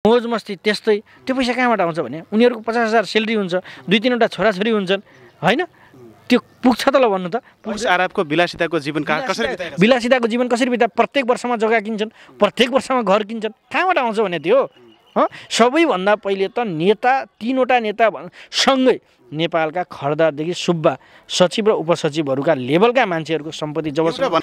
मोज मस्ती त्यस्तै त्यो पैसा कहाँबाट आउँछ भने उनीहरूको 50,000 स्यालेरी हुन्छ, 2-3वटा छोराछोरी हुन्छन् होइन, त्यो पुग्छ त ल भन्नु त। आरबको विलासिताको जीवन कसरी बिताइरहेको छ? विलासिताको जीवन कसरी बिता? प्रत्येक वर्षमा जग्गा किन्छन्, प्रत्येक वर्षमा घर किन्छन्, कहाँबाट आउँछ भने त्यो सबैभन्दा पहिले त नेता 3वटा नेता सँगै नेपालका खर्दादेखि सुब्बा सचिव र उपसचिवहरूका लेभलका मान्छेहरूको सम्पत्ति जबसम्म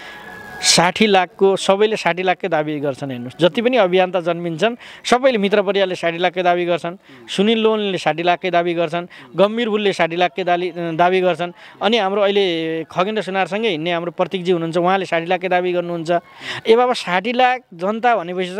60 लाखको सबैले 60 लाखकै दाबी गर्छन्। हेर्नुहोस् जति पनि अभियन्ता जन्मिन्छन् सबैले मित्र परिवारले 60 लाखकै दाबी गर्छन्, सुनिल लोनले 60 लाखकै दाबी गर्छन्, गम्भीर बुलले 60 लाखकै दाबी गर्छन्। अनि हाम्रो अहिले खगेन्द्र सुनारसँगै हिँड्ने हाम्रो प्रतीकजी हुनुहुन्छ, उहाँले 60 लाखकै दाबी गर्नुहुन्छ। ए बाबा 60 लाख जनता भनेपछि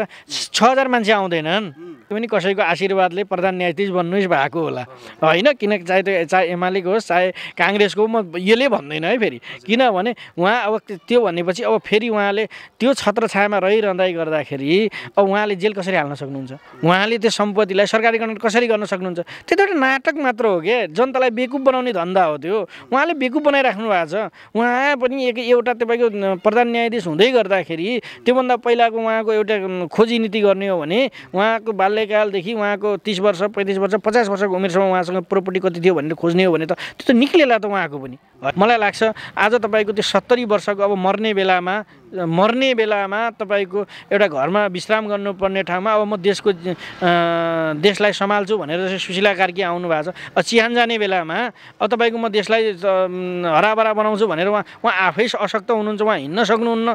6,000 मान्छे आउँदैनन्। त्यो पनि कसैको आशीर्वादले प्रधान न्यायाधीश बन्नुहोस् भएको होला होइन, किन चाहे एमालेको होस् चाहे काङ्ग्रेसको, म यसले भन्दैन है फेरि, किनभने उहाँ अब त्यो भनेपछि अब फेरि उहाँले त्यो छत्रछायामा रहिरहँदै गर्दाखेरि अब उहाँले जेल कसरी हाल्न सक्नुहुन्छ? उहाँले त्यो सम्पत्तिलाई सरकारीकरण कसरी गर्न सक्नुहुन्छ? त्यो त एउटा नाटक मात्र हो क्या, जनतालाई बेकुफ बनाउने धन्दा हो त्यो। उहाँले बेकुफ बनाइराख्नु भएको छ। उहाँ पनि एउटा तपाईँको प्रधान न्यायाधीश हुँदै गर्दाखेरि त्योभन्दा पहिलाको उहाँको एउटा खोजी नीति गर्ने हो भने उहाँको बाल्यकालदेखि उहाँको 30 वर्ष 35 वर्ष 50 वर्षको उमेरसम्म उहाँसँग प्रोपर्टी कति थियो भनेर खोज्ने हो भने त त्यो त निक्लेला त उहाँको पनि। मलाई लाग्छ आज तपाईँको त्यो 70 वर्षको अब मर्ने बेलामा तपाईँको एउटा घरमा विश्राम गर्नुपर्ने ठाउँमा अब म देशलाई सम्हाल्छु भनेर सुशीला कार्की आउनु भएको छ। चिहान जाने बेलामा अब तपाईँको म देशलाई हराभरा बनाउँछु भनेर उहाँ आफै अशक्त हुनुहुन्छ, उहाँ हिँड्न सक्नुहुन्न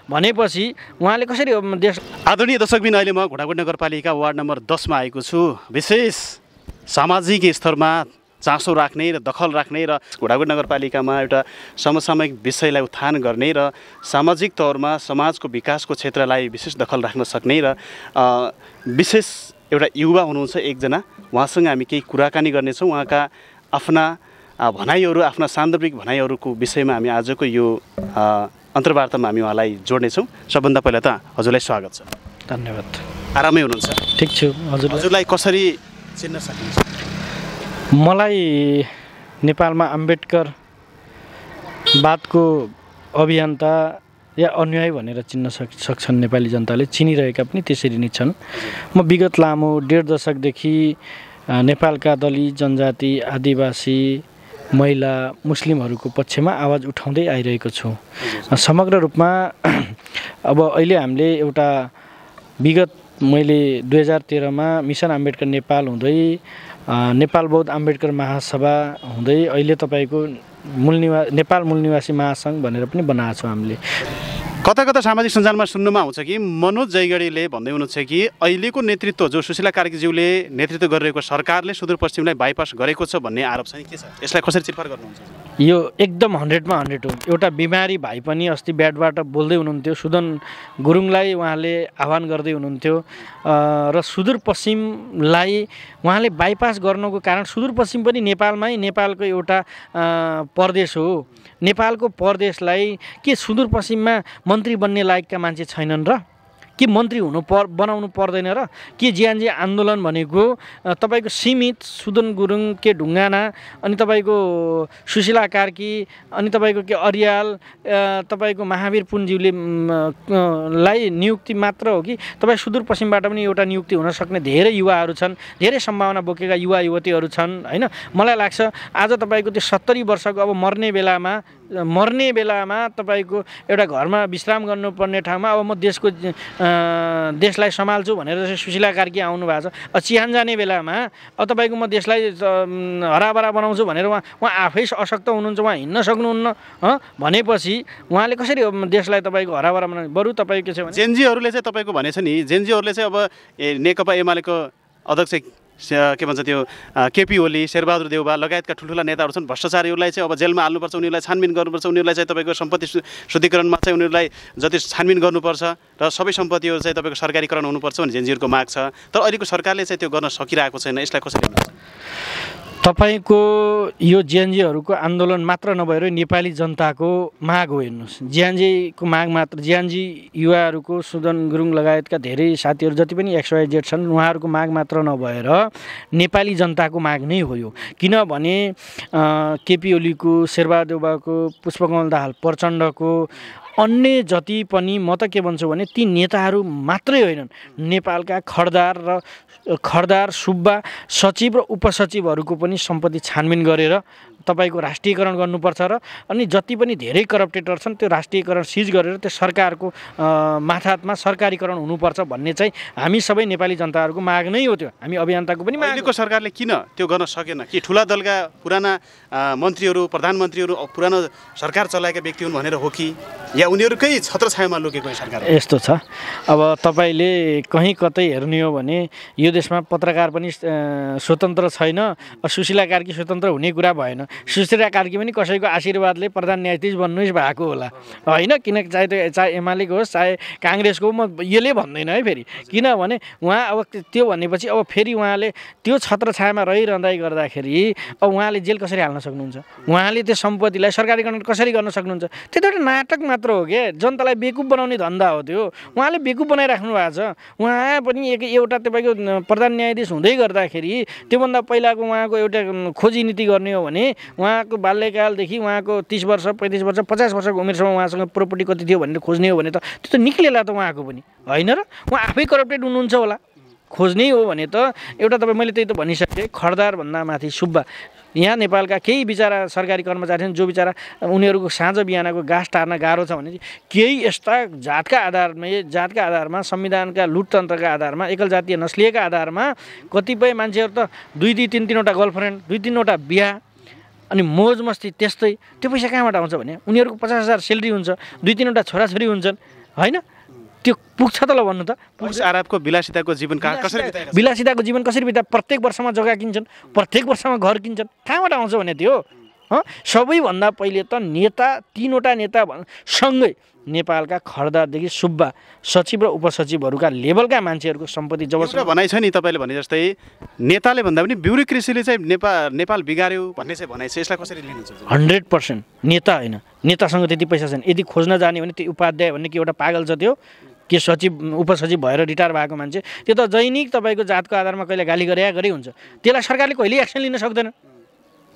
भनेपछि उहाँले कसरी देश। आदरणीय दर्शकबिन, अहिले म घोडागुट नगरपालिका वार्ड नम्बर 10 मा आएको छु। विशेष सामाजिक स्तरमा चासो राख्ने र दखल राख्ने र घोडागुट नगरपालिकामा एउटा समसामयिक विषयलाई उत्थान गर्ने र सामाजिक तौरमा समाजको विकासको क्षेत्रलाई विशेष दखल राख्न सक्ने र विशेष एउटा युवा हुनुहुन्छ एकजना, उहाँसँग हामी केही कुराकानी गर्नेछौँ। उहाँका आफ्ना भनाइहरू, आफ्ना सान्दर्भिक भनाइहरूको विषयमा हामी आजको यो अन्तर्वार्तामा हामी उहाँलाई जोड्नेछौँ। सबभन्दा पहिला त हजुरलाई स्वागत छ। धन्यवाद। आरामै हुनुहुन्छ? ठिक छु। हजुरलाई कसरी चिन्न सकिन्छ? मलाई नेपालमा अम्बेडकरवादको अभियन्ता या अनुयायी भनेर चिन्न सक्छन् नेपाली जनताले, चिनिरहेका पनि त्यसरी नै छन्। म विगत लामो 1.5 दशकदेखि नेपालका दलित जनजाति आदिवासी महिला मुस्लिमहरूको पक्षमा आवाज उठाउँदै आइरहेको छु। समग्र रूपमा अब अहिले हामीले एउटा विगत मैले 2013 मा मिसन अम्बेडकर नेपाल हुँदै नेपाल बौद्ध अम्बेडकर महासभा हुँदै अहिले तपाईँको नेपाल मूल निवासी महासङ्घ भनेर पनि बनाएको छौँ हामीले। कता कता सामाजिक सञ्जालमा सुन्नुमा आउँछ कि मनोज जयगढीले भन्दै हुनुहुन्छ कि अहिलेको नेतृत्व जो सुशीला कार्कीज्यूले नेतृत्व गरिरहेको सरकारले सुदूरपश्चिमलाई बाइपास गरेको छ भन्ने आरोप छ। के छ यसलाई कसरी चिरफार गर्नुहुन्छ? यो एकदम 100मा 100 हो। एउटा बिमारी भाइ पनि अस्ति ब्याटबाट बोल्दै हुनुहुन्थ्यो, सुदन गुरुङलाई उहाँले आह्वान गर्दै हुनुहुन्थ्यो र सुदूरपश्चिमलाई उहाँले बाइपास गर्नुको कारण सुदूरपश्चिम पनि नेपालमै नेपालको एउटा प्रदेश हो। नेपालको प्रदेशलाई के सुदूरपश्चिममा मन्त्री बन्ने लायकका मान्छे छैनन् र? के मन्त्री बनाउनु पर्दैन र? के जियानजी आन्दोलन भनेको तपाईँको सीमित सुदन गुरुङ के ढुङ्गाना अनि तपाईँको सुशीला कार्की अनि तपाईँको के अरियाल तपाईँको महावीर पुनज्यूले लाई नियुक्ति मात्र हो कि तपाईँ सुदूरपश्चिमबाट पनि एउटा नियुक्ति हुन सक्ने धेरै युवाहरू छन्, धेरै सम्भावना बोकेका युवा युवतीहरू छन् होइन। मलाई लाग्छ आज तपाईँको त्यो 70 वर्षको अब मर्ने बेलामा तपाईँको एउटा घरमा विश्राम गर्नुपर्ने ठाउँमा अब म देशलाई सम्हाल्छु भनेर सुशीला कार्की आउनु भएको छ। चिहान जाने बेलामा अब तपाईँको म देशलाई हराभरा बनाउँछु भनेर उहाँ आफै अशक्त हुनुहुन्छ, उहाँ हिँड्न सक्नुहुन्न भनेपछि उहाँले कसरी देशलाई तपाईँको हराभरा बनाउने? बरु तपाईँको के छ भने जेनजीहरूले चाहिँ तपाईँको भनेछ नि, जेनजीहरूले चाहिँ अब नेकपा एमालेको अध्यक्ष के भन्छ त्यो केपी ओली, शेरबहादुर देउवा लगायतका ठुल्ठुला नेताहरू छन्, भ्रष्टाचारीहरूलाई चाहिँ अब जेलमा हाल्नुपर्छ, उनीहरूलाई छानबिन गर्नुपर्छ, उनीहरूलाई चाहिँ तपाईँको सम्पत्ति शुद्धिकरणमा चाहिँ उनीहरूलाई जति छानबिन गर्नुपर्छ र सबै सम्पत्तिहरू चाहिँ तपाईँको सरकारीकरण हुनुपर्छ भन्ने जेनजीहरूको माग छ। तर अहिलेको सरकारले चाहिँ त्यो गर्न सकिरहेको छैन। यसलाई कसरी हेर्नुहुन्छ? तपाईँको यो जिएनजीहरूको आन्दोलन मात्र नभएर नेपाली जनताको माग हो। हेर्नुहोस्, जिएनजीको माग मात्र, जिएनजी युवाहरूको सुदन गुरुङ लगायतका धेरै साथीहरू जति पनि XYZ छन् उहाँहरूको माग मात्र नभएर नेपाली जनताको माग नै हो यो। किनभने केपी ओलीको, शेरबहादुर देउवाको, पुष्पकमल दाहाल प्रचण्डको अन्य जति पनि म त के भन्छु भने ती नेताहरू मात्रै होइनन्, नेपालका खर्दार सुब्बा सचिव र उपसचिवहरूको पनि सम्पत्ति छानबिन गरेर तपाईँको राष्ट्रियकरण गर्नुपर्छ र अनि जति पनि धेरै करप्टेटर छन् त्यो राष्ट्रियकरण सिज गरेर त्यो सरकारको माथामा सरकारीकरण हुनुपर्छ भन्ने चाहिँ हामी सबै नेपाली जनताहरूको माग नै हो। त्यो हामी अभियन्ताको पनि माग। अहिलेको सरकारले किन त्यो गर्न सकेन? कि ठुला दलका पुराना मन्त्रीहरू प्रधानमन्त्रीहरू पुरानो सरकार चलाएका व्यक्ति हुन् भनेर हो कि या उनीहरूकै छत्रछायामा लुकेको सरकार? यस्तो छ, अब तपाईँले कहीँ कतै हेर्ने हो भने यो देशमा पत्रकार पनि स्वतन्त्र छैन, सुशीला कार्की स्वतन्त्र हुने कुरा भएन। सुशीला कार्की पनि कसैको आशीर्वादले प्रधान न्यायाधीश बन्नु भएको होला होइन, किन चाहे एमालेको होस् चाहे काङ्ग्रेसको, म यसले भन्दैन है फेरि, किनभने उहाँ अब त्यो भनेपछि अब फेरि उहाँले त्यो छत्रछायामा रहिरहँदै गर्दाखेरि अब उहाँले जेल कसरी हाल्न सक्नुहुन्छ? उहाँले त्यो सम्पत्तिलाई सरकारीकरण कसरी गर्न सक्नुहुन्छ? त्यो त एउटा नाटक मात्र हो क्या, जनतालाई बेकुफ बनाउने धन्दा हो त्यो। उहाँले बेकुफ बनाइराख्नु भएको छ। उहाँ पनि एउटा तपाईँको प्रधान न्यायाधीश हुँदै गर्दाखेरि त्योभन्दा पहिलाको उहाँको एउटा खोजी नीति गर्ने हो भने उहाँको बाल्यकालदेखि उहाँको 30 वर्ष 35 वर्ष 50 वर्षको उमेरसम्म उहाँसँग प्रोपर्टी कति थियो भनेर खोज्ने हो भने त त्यो त निक्लेला त उहाँको पनि होइन र? उहाँ आफै करप्टेड हुनुहुन्छ होला। खोज्नै हो भने त एउटा तपाईँ मैले त्यही त भनिसकेँ, खर्दारभन्दा माथि सुब्बा यहाँ नेपालका केही बिचरा सरकारी कर्मचारी छन् जो बिचरा उनीहरूको साँझ बिहानको घाँस टार्न गाह्रो छ भने केही यस्ता जातका आधारमा संविधानका लुटतन्त्रका आधारमा एकल जातीय नस्लिएका आधारमा कतिपय मान्छेहरू त 2-3 तीनवटा गर्लफ्रेन्ड 2-3वटा बिहा अनि मोज मस्ती त्यस्तै, त्यो पैसा कहाँबाट आउँछ भने उनीहरूको 50,000 सेलेरी हुन्छ, 2-3वटा छोराछोरी हुन्छन् होइन? त्यो पुग्छ त ल भन्नु त? पुरुष आरबको विलासिताको जीवन कसरी बिताएको? विलासिताको जीवन कसरी बिता? प्रत्येक वर्षमा जग्गा किन्छन्, प्रत्येक वर्षमा घर किन्छन्। कहाँबाट आउँछ भने त्यो सबैभन्दा पहिले त नेता 3वटा नेता सँगै नेपालका खर्दादेखि सुब्बा सचिव र उपसचिवहरूका लेभलका मान्छेहरूको सम्पत्ति जब भनाइ छ नि तपाईँले भने जस्तै नेताले भन्दा पनि ब्युरोक्रेसीले चाहिँ नेपाल बिगार्यो भन्ने चाहिँ भनाइ छ, यसलाई कसरी लिनुहुन्छ? 100% नेता होइन, नेतासँग त्यति पैसा छैन। यदि खोज्न जाने भने त्यो उपाध्याय भन्ने के एउटा पागल छ, त्यो के सचिव उपसचिव भएर रिटायर भएको मान्छे, त्यो त दैनिक तपाईँको जातको आधारमा कहिले गाली गरे हुन्छ, त्यसलाई सरकारले कहिले एक्सन लिन सक्दैन।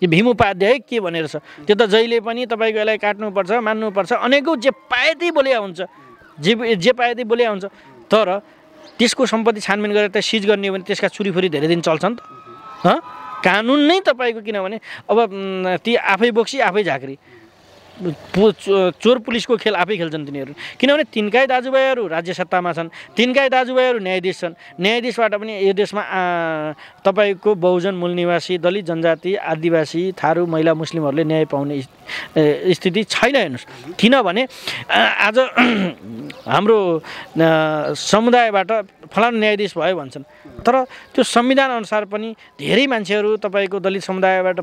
यो भीम उपाध्याय के भनेर छ, त्यो त जहिले पनि तपाईँको यसलाई काट्नुपर्छ मान्नुपर्छ, अनेकौँ जे पाए त्यही बोले हुन्छ, जे पाए त्यही बोले हुन्छ। तर त्यसको सम्पत्ति छानबिन गरेर त सिज गर्ने हो भने त्यसका चुरीफुरी धेरै दिन चल्छन् त। कानुन नै तपाईँको, किनभने अब ती आफै बोक्सी आफै झाँक्री, चोर पुलिसको खेल आफै खेल्छन् तिनीहरू, किनभने तिनकै दाजुभाइहरू राज्य सत्तामा छन्, तिनकै दाजुभाइहरू न्यायाधीश छन्। न्यायाधीशबाट पनि यो देशमा तपाईँको बहुजन मूल निवासी दलित जनजाति आदिवासी थारू महिला मुस्लिमहरूले न्याय पाउने स्थिति छैन हेर्नुहोस्। किनभने आज हाम्रो समुदायबाट फलानु न्यायाधीश भयो भन्छन्, तर त्यो संविधान अनुसार पनि धेरै मान्छेहरू तपाईँको दलित समुदायबाट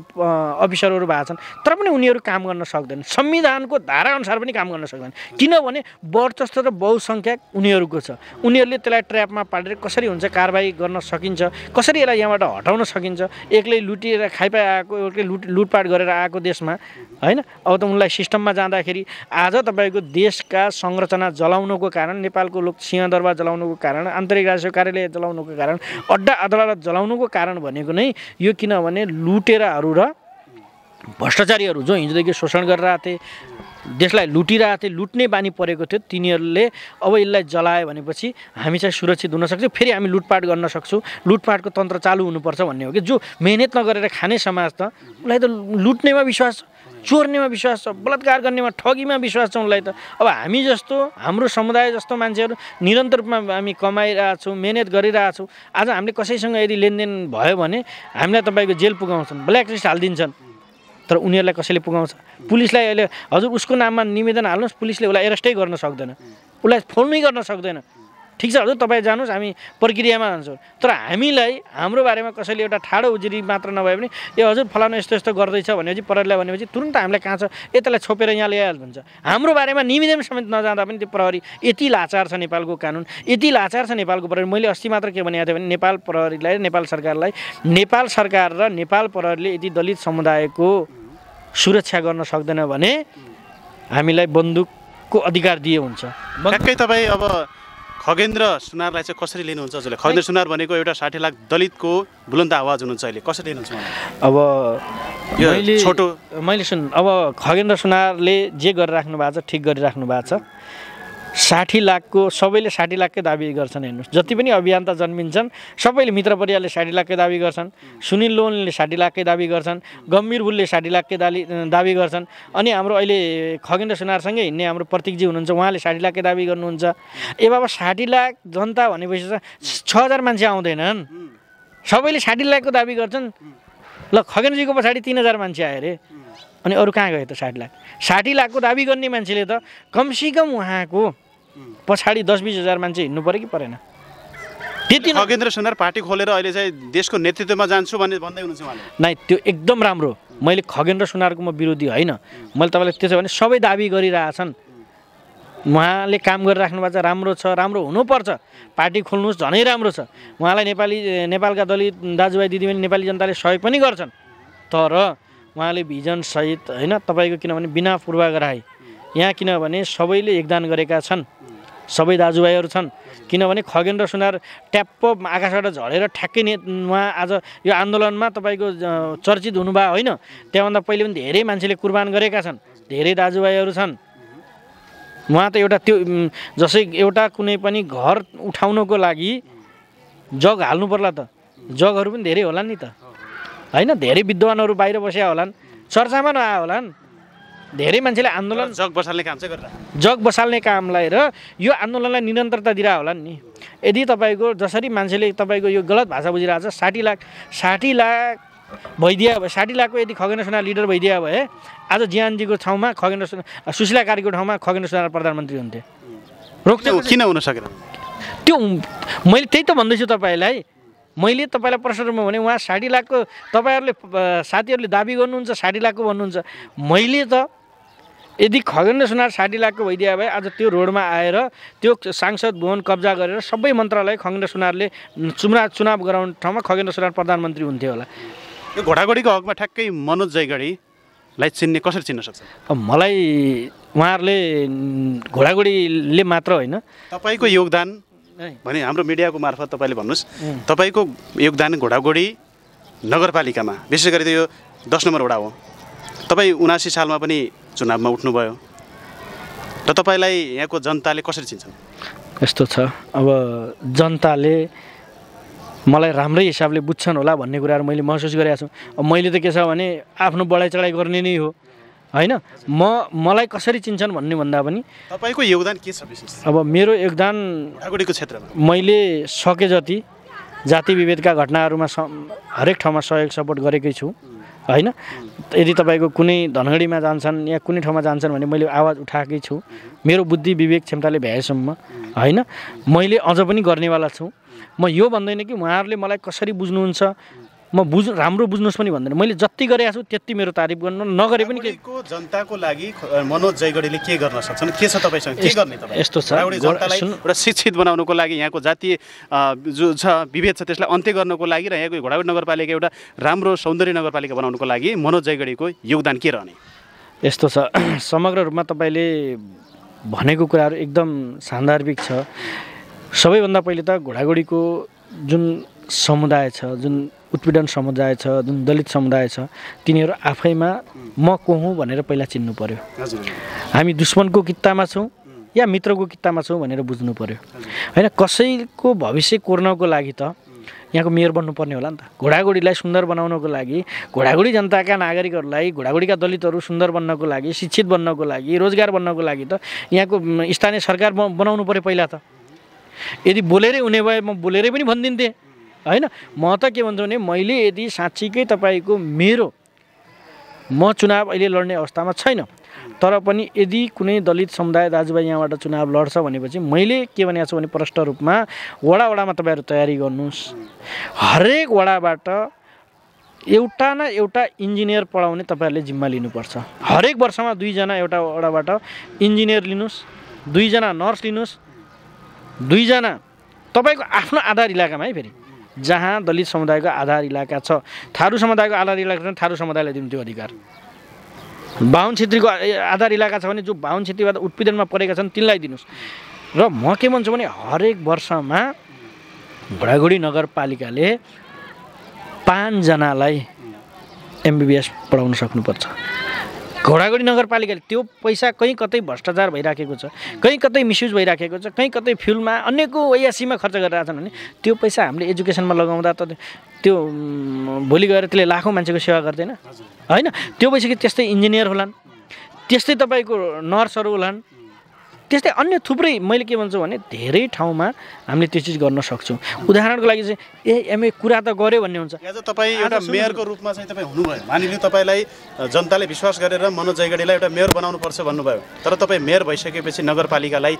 अफिसरहरू भएको छन्, तर पनि उनीहरू काम गर्न सक्दैन, संविधानको धारा अनुसार पनि काम गर्न सक्दैन। किनभने वर्चस्व र बहुसङ्ख्यक उनीहरूको छ, उनीहरूले त्यसलाई ट्र्यापमा पालेर कसरी हुन्छ कारबाही गर्न सकिन्छ, कसरी यसलाई यहाँबाट हटाउन सकिन्छ। एक्लै लुटिएर खाइपाइ आएको, एक्लै लुटपाट गरेर आएको देशमा होइन, अब त उनलाई सिस्टममा जाँदाखेरि आज तपाईँको देशका संरचना जलाउनुको कारण, नेपालको सिंहदरबार जलाउनुको कारण, आन्तरिक राजस्व कार्यालय जलाउनुको कारण, अड्डा अदालत जलाउनुको कारण भनेको नै यो, किनभने लुटेराहरू र भ्रष्टाचारीहरू जो हिजोदेखि शोषण गरिरहेको थिए, देशलाई लुटिरहेको थिए, लुट्ने बानी परेको थियो, तिनीहरूले अब यसलाई जलायो भनेपछि हामी चाहिँ सुरक्षित हुन सक्छौँ, फेरि हामी लुटपाट गर्न सक्छौँ, लुटपाटको तन्त्र चालु हुनुपर्छ भन्ने हो कि। जो मेहनत नगरेर खाने समाज त उसलाई त लुट्नेमा विश्वास छ, चोर्नेमा विश्वास छ, बलात्कार गर्नेमा ठगीमा विश्वास छ उनलाई त। अब हामी जस्तो हाम्रो समुदाय जस्तो मान्छेहरू निरन्तर रूपमा हामी कमाइरहेछौँ, मेहनत गरिरहेछौँ, आज हामीले कसैसँग यदि लेनदेन भयो भने हामीलाई तपाईँको जेल पुगाउँछन्, ब्ल्याकलिस्ट हालिदिन्छन्, तर उनीहरूलाई कसैले पुगाउँछ? पुलिसलाई अहिले हजुर उसको नाममा निवेदन हाल्नुहोस्, पुलिसले उसलाई एरेस्टै गर्न सक्दैन, उसलाई फोनै गर्न सक्दैन। ठिक छ हजुर तपाईँ जानुहोस्, हामी प्रक्रियामा जान्छौँ, तर हामीलाई हाम्रो बारेमा कसैले एउटा ठाडो उजुरी मात्र नभए पनि ए हजुर फलानु यस्तो यस्तो गर्दैछ भनेपछि प्रहरीलाई भनेपछि तुरन्त हामीलाई कहाँ छ त्यसलाई छोपेर यहाँ ल्याइहाल्छ भन्छ। हाम्रो बारेमा निवेदन समेत नजाँदा पनि त्यो प्रहरी यति लाचार छ, नेपालको कानुन यति लाचार छ, नेपालको प्रहरी। मैले अस्ति मात्र के भनेको थिएँ भने नेपाल प्रहरीलाई, नेपाल सरकार र नेपाल प्रहरीले यदि दलित समुदायको सुरक्षा गर्न सक्दैन भने हामीलाई बन्दुकको अधिकार दिए हुन्छ। ठ्याक्कै तपाईँ अब खगेन्द्र सुनारलाई चाहिँ कसरी लिनुहुन्छ हजुरले? खगेन्द्र सुनार भनेको एउटा 60 लाख दलितको बुलन्द आवाज हुनुहुन्छ, अहिले कसरी लिनुहुन्छ? अब मैले सुन अब खगेन्द्र सुनारले जे गरिराख्नु भएको छ ठिक गरिराख्नु भएको छ 60 लाखको सबैले 60 लाखकै दाबी गर्छन् हेर्नुहोस् जति पनि अभियन्ता जन्मिन्छन् सबैले मित्र परिवारले 60 लाखकै दाबी गर्छन् सुनिल लोनले 60 लाखकै दाबी गर्छन् गम्भीर बुलले 60 लाखकै दाबी गर्छन् अनि हाम्रो अहिले खगेन्द्र सुनारसँगै हिँड्ने हाम्रो प्रतीकजी हुनुहुन्छ उहाँले 60 लाखकै दाबी गर्नुहुन्छ ए बाबा 60 लाख जनता भनेपछि 6000 मान्छे आउँदैनन् सबैले 60 लाखको दाबी गर्छन् ल खगेन्द्रजीको पछाडि 3000 मान्छे आयो अरे अनि अरू कहाँ गयो त 60 लाख 60 लाखको दाबी गर्ने मान्छेले त कमसेकम उहाँको पछाडि 10-20 हजार मान्छे हिँड्नु पर्यो कि परेन त्यति खगेन्द्र सुनार पार्टी खोलेर अहिले चाहिँ देशको नेतृत्वमा जान्छु भन्दै हुनुहुन्छ उहाँले नै त्यो एकदम राम्रो मैले खगेन्द्र सुनारको म विरोधी होइन मैले तपाईँलाई त्यसो भने सबै दाबी गरिरहेछन् उहाँले काम गरिराख्नु भएको छ राम्रो हुनुपर्छ पार्टी खोल्नुहोस् झनै राम्रो छ उहाँलाई नेपालका दलित दाजुभाइ दिदीबहिनी नेपाली जनताले सहयोग पनि गर्छन् तर उहाँले भिजन सहित हैन तपाईको किनभने बिना पूर्वाग्रही यहाँ किनभने सबैले योगदान गरेका छन् सबै दाजुभाइहरू छन् किनभने खगेन्द्र सुनार ट्याप्प आकाशबाट झरेर ठ्याक्कै उहाँ आज यो आन्दोलनमा तपाईको चर्चित हुनुभयो होइन त्यहाँभन्दा पहिले पनि धेरै मान्छेले कुर्बान गरेका छन् धेरै दाजुभाइहरू छन् उहाँ त एउटा त्यो जसै एउटा कुनै पनि घर उठाउनको लागि जग हाल्नु पर्ला त जगहरू पनि धेरै होलान् नि त हैन धेरै विद्वानहरू बाहिर बसेका होलान् चर्चामा नआए होलान् धेरै मान्छेले आन्दोलन जग बसाल्ने काम चाहिँ गरेर जग बसाल्ने कामलाई र यो आन्दोलनलाई निरन्तरता दिइरा होलान् नि यदि तपाईको जसरी मान्छेले तपाईको यो गलत भाषा बुझिरहेको छ 60 लाख भइदिया भए 60 लाखको यदि खगेन्द्र सुनार लिडर भइदिया भए आज जियानजीको ठाउँमा सुशीला कार्कीको ठाउँमा खगेन्द्र सुनार प्रधानमन्त्री हुन्थे रोक्थे किन हुन सकेन त्यो मैले त्यही त भन्दैछु तपाईलाई मैले तपाईलाई प्रश्नमा भने उहाँ 60 लाखको तपाईहरुले साथीहरुले दाबी गर्नुहुन्छ 60 लाखको भन्नुहुन्छ मैले त यदि खगेन्द्र सुनार 60 लाखको भइदिया भए आज त्यो रोडमा आएर त्यो सांसद भवन कब्जा गरेर सबै मन्त्रालय खगेन्द्र सुनारले चुनाव गराउने ठाउँमा खगेन्द्र सुनार प्रधानमन्त्री हुन्थ्यो होला यो घोडाघोडीको हकमा ठ्याक्कै मनोज जयगढीलाई चिन्ने कसरी चिन्न सक्छ मलाई उहाँहरूले घोडाघोडीले मात्र होइन तपाईको योगदान भने हाम्रो मिडियाको मार्फत तपाईले भन्नुस् तपाईको योगदान घोडाघोडी नगरपालिकामा विशेष गरी यो 10 नम्बर वडा हो तपाई 79 सालमा पनि चुनावमा उठ्नुभयो र तपाईलाई यहाँको जनताले कसरी चिन्छन् यस्तो छ अब जनताले मलाई राम्रै हिसाबले बुझ्छन् होला भन्ने कुराहरु मैले महसुस गरेको छु अब मैले त के छ भने आफ्नो बढाइ चढाइ गर्ने नै हो हैन मलाई कसरी चिन्छन् भन्ने भन्दा पनि तपाईको योगदान के छ विशेष अब मेरो योगदान घोडाघोडीको क्षेत्रमा मैले सके जति जाति विभेदका घटनाहरुमा हरेक ठाउँमा सहयोग सपोर्ट गरेकै छु हैन यदि तपाईको कुनै धनगढीमा जान्छन् या कुनै ठाउँमा जान्छन् भने मैले आवाज उठाएकै छु मेरो बुद्धि विवेक क्षमताले भ्याएसम्म हैन मैले अझ पनि गर्नेवाला छु म यो भन्दैन कि उहाँहरुले मलाई कसरी बुझ्नुहुन्छ म राम्रो बुझ्नुस् पनि भन्दैन मैले जति गरेको छु त्यति मेरो तारिफ गर्नु नगरे पनि के जनताको लागि मनोज जयगढीले के गर्न सक्छन् के छ तपाईसँग के गर्ने तपाई यस्तो छ जनतालाई एउटा शिक्षित बनाउनको लागि यहाँको जातीय जो छ विभेद छ त्यसलाई अन्त्य गर्नको लागि र यहाँको घोडाघोडी नगरपालिका एउटा राम्रो सौन्दर्य नगरपालिका बनाउनको लागि मनोज जयगढीको योगदान के रहने यस्तो छ समग्र रूपमा तपाईले भनेको कुराहरु एकदम सान्दर्भिक छ सबैभन्दा पहिले त घोडाघोडीको जुन समुदाय छ जुन उत्पीडन समुदाय छ जुन दलित समुदाय छ तिनीहरू आफैमा म को हुँ भनेर पहिला चिन्नु पर्यो हामी दुश्मनको कित्तामा छौं या मित्रको कित्तामा छौं भनेर बुझ्नु पर्यो हैन कसैको भविष्य कोर्नको लागि त यहाँको मेयर बन्नुपर्ने होला नि त घोडाघोडीलाई सुन्दर बनाउनको लागि घोडाघोडी जनताका नागरिकहरूलाई घोडाघोडीका दलितहरू सुन्दर बन्नको लागि शिक्षित बन्नको लागि रोजगार बन्नको लागि त यहाँको स्थानीय सरकार बनाउनु पर्यो पहिला त यदि बोलेरै हुने भए म बोलेरै पनि भन्दिन्थे हैन म त के भन्छु भने मैले यदि साच्चीकै तपाईको म चुनाव अहिले लड्ने अवस्थामा छैन तर पनि यदि कुनै दलित समुदाय दाजुभाइ यहाँबाट चुनाव लड्छ भनेपछि मैले के भनेको छु भने प्रष्ट रूपमा वडामा तपाईहरु तयारी गर्नुस् हरेक वडाबाट एउटा न एउटा इन्जिनियर पढाउने तपाईहरुले जिम्मा लिनुपर्छ हरेक वर्षमा 2 जना एउटा वडाबाट इन्जिनियर लिनुस् 2 जना नर्स लिनुस् 2 जना तपाईको आफ्नो आधार इलाकामा है फेरि जहाँ दलित समुदायको आधार इलाका छ थारू समुदायको आधार इलाका छ थारू समुदायलाई दिनु त्यो अधिकार बाहुन क्षेत्रीको आधार इलाका छ भने जो बाहुन क्षेत्रीबाट उत्पीडनमा परेका छन् तिनलाई दिनुस् र म के भन्छु भने हरेक वर्षमा घोडाघोडी नगरपालिकाले 5 जनालाई MBBS पढाउन सक्नुपर्छ। घोडागढी नगरपालिकाले त्यो पैसा कहीँ कतै भ्रष्टाचार भइराखेको छ, कहीँ कतै मिसयुज भइराखेको छ, कहीँ कतै फ्युलमा अन्यको ऐयासीमा खर्च गरिरहेछन् भने त्यो पैसा हामीले एजुकेसनमा लगाउँदा त त्यो भोलि गएर त्यसले लाखौँ मान्छेको सेवा गर्दैन होइन। त्यो भइसक्यो त्यस्तै इन्जिनियर होलान्, त्यस्तै तपाईँको नर्सहरू होलान्, त्यस्तै अन्य थुप्रै मैले के भन्छु भने धेरै ठाउँमा हामीले त्यो चिज गर्न सक्छौँ। उदाहरणको लागि चाहिँ एमए कुरा त गऱ्यो भन्ने हुन्छ। आज तपाईँ एउटा मेयरको रूपमा चाहिँ तपाईँ हुनुभयो, मानिलिनु तपाईँलाई जनताले विश्वास गरेर मनोज जयगढीलाई एउटा मेयर बनाउनुपर्छ भन्नुभयो, तर तपाईँ मेयर भइसकेपछि नगरपालिकालाई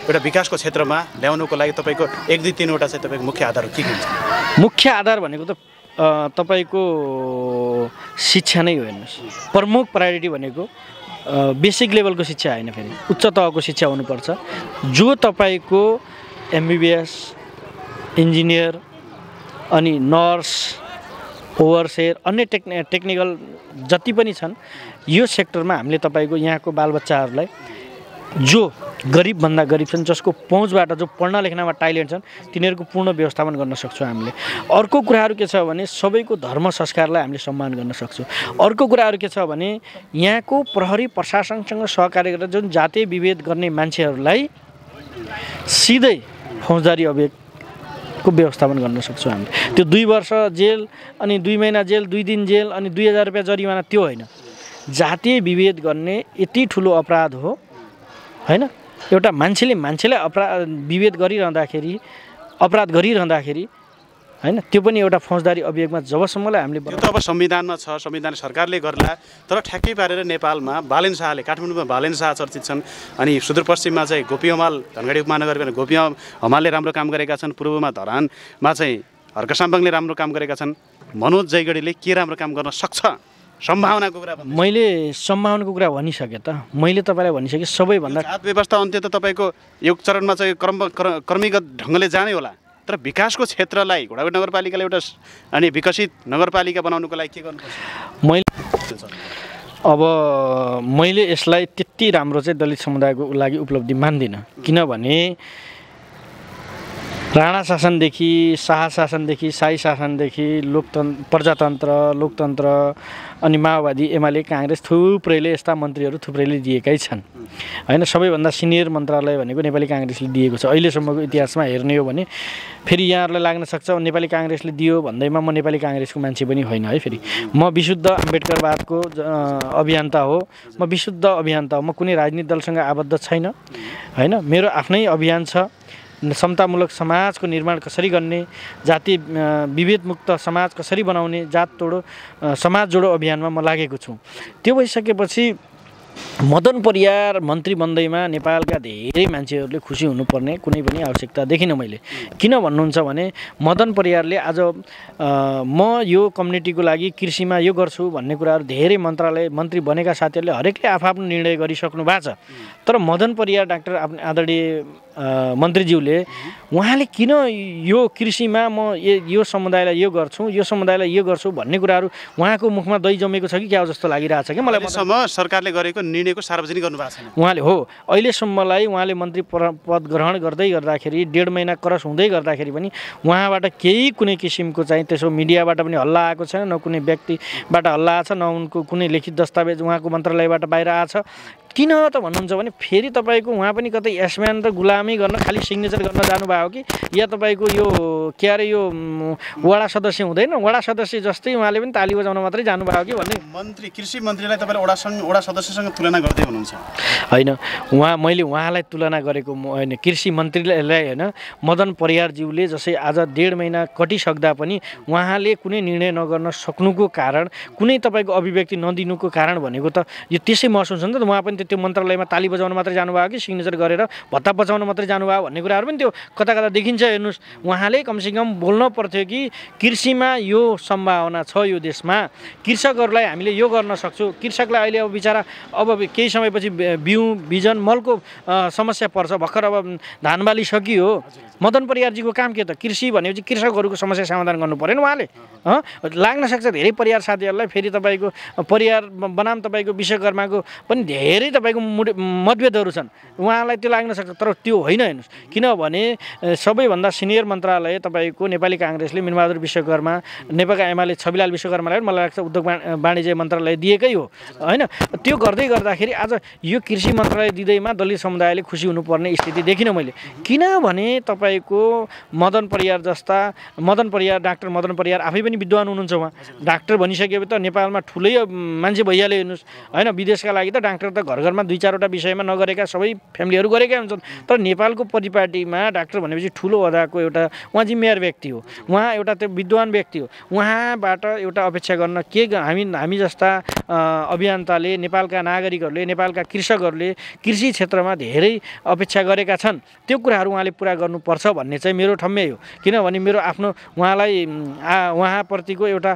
एउटा विकासको क्षेत्रमा ल्याउनुको लागि तपाईँको 1 2 3 वटा चाहिँ तपाईँको मुख्य आधारहरू के हुन्छ? मुख्य आधार भनेको त तपाईँको शिक्षा नै हो। हेर्नुहोस्, प्रमुख प्रायोरिटी भनेको बेसिक लेभलको शिक्षा होइन, फेरि उच्च तहको शिक्षा हुनुपर्छ। जो तपाईँको MBBS, इन्जिनियर अनि नर्स, ओभरसेयर अन्य टेक्निकल जति पनि छन् यो सेक्टरमा हामीले तपाईँको यहाँको बालबच्चाहरूलाई जो गरिबभन्दा गरिब छन्, जसको पहुँचबाट जो पढ्न लेख्नमा टाइलेन्ट छन्, तिनीहरूको पूर्ण व्यवस्थापन गर्न सक्छौँ हामीले। अर्को कुराहरू के छ भने सबैको धर्म संस्कारलाई हामीले सम्मान गर्न सक्छौँ। अर्को कुराहरू के छ भने यहाँको प्रहरी प्रशासनसँग सहकार्य गरेर जुन जातीय विभेद गर्ने मान्छेहरूलाई सिधै फौजदारी अभियोगको व्यवस्थापन गर्न सक्छौँ हामीले। त्यो 2 वर्ष जेल अनि 2 महिना जेल, 2 दिन जेल अनि 2000 रुपियाँ जरिवाना त्यो होइन। जातीय विभेद गर्ने यति ठुलो अपराध हो होइन। एउटा मान्छेलाई विभेद गरिरहँदाखेरि, अपराध गरिरहँदाखेरि होइन, त्यो पनि एउटा फौजदारी अभियोगमा जबसम्मलाई हामीले त्यो त अब संविधानमा छ, संविधान सरकारले गर्ला, तर ठ्याक्कै पारेर नेपालमा बालेन शाहले, काठमाडौँमा बालेन शाह चर्चित छन्, अनि सुदूरपश्चिममा चाहिँ गोपी हमाल, धनगढी उपमहानगरपालिका गोपी हमालले राम्रो काम गरेका छन्, पूर्वमा धरानमा चाहिँ हर्क साम्बाङले राम्रो काम गरेका छन्। मनोज जयगढीले के राम्रो काम गर्न सक्छ? सम्भावनाको कुरा मैले सम्भावनाको कुरा भनिसकेँ त। मैले तपाईँलाई भनिसकेँ सबैभन्दा जात व्यवस्था अन्त्य त तपाईँको यो चरणमा चाहिँ क्रमिगत ढङ्गले जानै होला, तर विकासको क्षेत्रलाई घोडागढी नगरपालिकाले एउटा अनि विकसित नगरपालिका बनाउनुको लागि के गर्नुपर्छ? मैले यसलाई त्यति राम्रो चाहिँ दलित समुदायको लागि उपलब्धि मान्दिनँ। किनभने राणा शासनदेखि, शाह शासनदेखि, शाही शासनदेखि प्रजातन्त्र, लोकतन्त्र अनि माओवादी, एमाले, काङ्ग्रेस थुप्रैले यस्ता मन्त्रीहरू थुप्रैले दिएकै छन् होइन। सबैभन्दा सिनियर मन्त्रालय भनेको नेपाली काङ्ग्रेसले दिएको छ। अहिलेसम्मको इतिहासमा हेर्ने हो भने फेरि यहाँहरूलाई लाग्न सक्छ नेपाली काङ्ग्रेसले दियो भन्दैमा म नेपाली काङ्ग्रेसको मान्छे पनि होइन है। फेरि म विशुद्ध अम्बेडकरवादको अभियन्ता हो, म विशुद्ध अभियन्ता हो, म कुनै राजनीतिक दलसँग आबद्ध छैन होइन। मेरो आफ्नै अभियान छ, समतामूलक समाजको निर्माण कसरी गर्ने, जाति विभेदमुक्त समाज कसरी बनाउने, जात तोडो समाज जोडो अभियानमा म लागेको छु। त्यो भइसकेपछि मदन परियार मन्त्री बन्दैमा नेपालका धेरै मान्छेहरूले खुसी हुनुपर्ने कुनै पनि आवश्यकता देखिनँ मैले। किन भन्नुहुन्छ भने मदन परियारले आज म यो कम्युनिटीको लागि कृषिमा यो गर्छु भन्ने कुराहरू धेरै मन्त्री बनेका साथीहरूले हरेकले आफ्नो निर्णय गरिसक्नु भएको छ। तर मदन परियार डाक्टर आदरणीय मन्त्रीज्यूले उहाँले किन यो कृषिमा म यो समुदायलाई यो गर्छु, यो समुदायलाई यो गर्छु भन्ने कुराहरू उहाँको मुखमा दही जमेको छ कि क्या जस्तो लागिरहेछ कि मलाई। सरकारले गरेको निर्णयको सार्वजनिक गर्नु भएको छैन उहाँले। हो, अहिलेसम्मलाई उहाँले मन्त्री पद ग्रहण गर्दै गर्दाखेरि 1.5 महिना क्रस हुँदै गर्दाखेरि पनि उहाँबाट केही कुनै किसिमको चाहिँ त्यसो मिडियाबाट पनि हल्ला आएको छैन, न कुनै व्यक्तिबाट हल्ला आएको छ, न उनको कुनै लिखित दस्तावेज उहाँको मन्त्रालयबाट बाहिर आएको छ। किन त भन्नुहुन्छ भने फेरि तपाईँको उहाँ पनि कतै यसम्यान र गुलामी गर्न खालि सिग्नेचर गर्न जानुभयो कि या तपाईँको यो के अरे यो वडा सदस्य हुँदैन, वडा सदस्य जस्तै उहाँले पनि ताली बजाउन मात्रै जानुभयो कि भन्ने। मन्त्री कृषि मन्त्रीलाई तपाईँले वडा सदस्यसँग तुलना गर्दै हुनुहुन्छ होइन। मैले उहाँलाई तुलना गरेको होइन, कृषि मन्त्रीलाई होइन। मदन परियारज्यूले जसै आज 1.5 महिना कटिसक्दा पनि उहाँले कुनै निर्णय नगर्न सक्नुको कारण, कुनै तपाईँको अभिव्यक्ति नदिनुको कारण भनेको त यो त्यसै महसुस हुन्छ नि त। उहाँ पनि त्यो मन्त्रालयमा ताली बजाउन मात्रै जानुभयो कि सिग्नेचर गरेर भत्ता बचाउन मात्रै जानुभयो भन्ने कुराहरू पनि त्यो कता कता देखिन्छ। हेर्नुहोस्, उहाँले कमसेकम बोल्न पर्थ्यो कि कृषिमा यो सम्भावना छ यो देशमा, कृषकहरूलाई हामीले यो गर्न सक्छौँ। कृषकलाई अहिले अब बिचरा अब केही समयपछि बिउ बिजन मलको समस्या पर्छ। भर्खर अब धान बाली सकियो मदन परियारजीको काम के त कृषि भनेपछि कृषकहरूको समस्या समाधान गर्नु पऱ्यो नि उहाँले लाग्न सक्छ धेरै परियार साथीहरूलाई फेरि तपाईँको परियार बनाम तपाईँको विश्वकर्माको पनि धेरै तपाईँको मतभेदहरू छन् उहाँलाई त्यो लाग्न सक्छ तर त्यो होइन हेर्नुहोस् किनभने सबैभन्दा सिनियर मन्त्रालय तपाईँको नेपाली काङ्ग्रेसले मिनबहादुर विश्वकर्मा नेकपा एमाले छविलाल विश्वकर्मालाई मलाई लाग्छ उद्योग वाणिज्य मन्त्रालय दिएकै हो होइन त्यो गर्दै गर्दाखेरि आज यो कृषि मन्त्रालय दिँदैमा दलित समुदायले खुसी हुनुपर्ने स्थिति देखिनँ मैले किनभने तपाईँको मदन परियार डाक्टर मदन परियार आफै पनि विद्वान हुनुहुन्छ उहाँ डाक्टर भनिसकेपछि त नेपालमा ठुलै मान्छे भइहाल्यो हेर्नुहोस् होइन विदेशका लागि त डाक्टर त घर घरमा 2-4वटा विषयमा नगरेका सबै फ्यामिलीहरू गरेकै हुन्छन् तर नेपालको परिपाटीमा डाक्टर भनेपछि ठुलो ओहदाको एउटा उहाँ जिम्मेवार व्यक्ति हो उहाँ एउटा त्यो विद्वान व्यक्ति हो उहाँबाट एउटा अपेक्षा गर्न के हामी जस्ता अभियन्ताले नेपालका नागरिकहरूले नेपालका कृषकहरूले कृषि क्षेत्रमा धेरै अपेक्षा गरेका छन् त्यो कुराहरू उहाँले पुरा गर्नुपर्छ भन्ने चाहिँ मेरो ठम्मै हो किनभने मेरो आफ्नो उहाँप्रतिको एउटा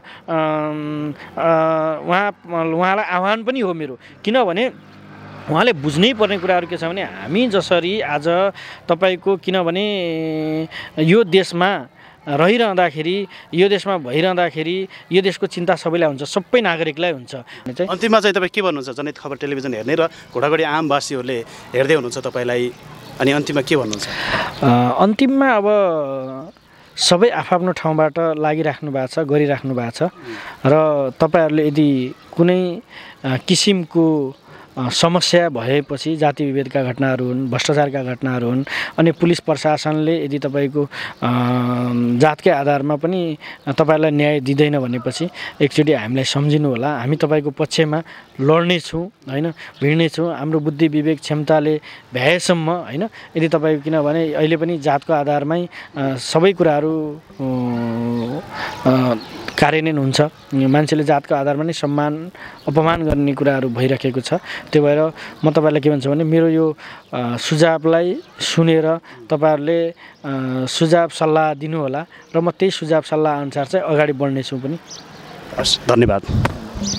उहाँलाई आह्वान पनि हो मेरो किनभने उहाँले बुझ्नै पर्ने कुराहरू के छ भने हामी जसरी आज तपाईँको किनभने यो देशमा रहिरहँदाखेरि यो देशमा भइरहँदाखेरि यो देशको चिन्ता सबैलाई हुन्छ सबै नागरिकलाई हुन्छ अन्तिममा चाहिँ तपाईँ के भन्नुहुन्छ जनहित खबर टेलिभिजन हेर्ने र घोडाघोडी आमवासीहरूले हेर्दै हुनुहुन्छ तपाईँलाई अनि अन्तिममा के भन्नुहुन्छ अन्तिममा अब सबै आफ्नो ठाउँबाट लागिराख्नु भएको छ गरिराख्नु भएको छ र तपाईँहरूले यदि कुनै किसिमको समस्या भएपछि जाति विभेदका घटनाहरू हुन् भ्रष्टाचारका घटनाहरू हुन् अनि पुलिस प्रशासनले यदि तपाईँको जातकै आधारमा पनि तपाईँहरूलाई न्याय दिँदैन भनेपछि एकचोटि हामीलाई सम्झिनु होला हामी तपाईँको पक्षमा लड्नेछौँ होइन भिड्नेछौँ हाम्रो बुद्धि विवेक क्षमताले भ्याएसम्म होइन यदि तपाईँको किनभने अहिले पनि जातको आधारमै सबै कुराहरू कार्यान्वयन हुन्छ मान्छेले जातको आधारमा नै सम्मान अपमान गर्ने कुराहरू भइरहेको छ त्यो भएर म तपाईँलाई के भन्छु भने मेरो यो सुझावलाई सुनेर तपाईँहरूले सुझाव सल्लाह दिनुहोला र म त्यही सुझाव सल्लाह अनुसार चाहिँ अगाडि बढ्नेछु पनि हस् धन्यवाद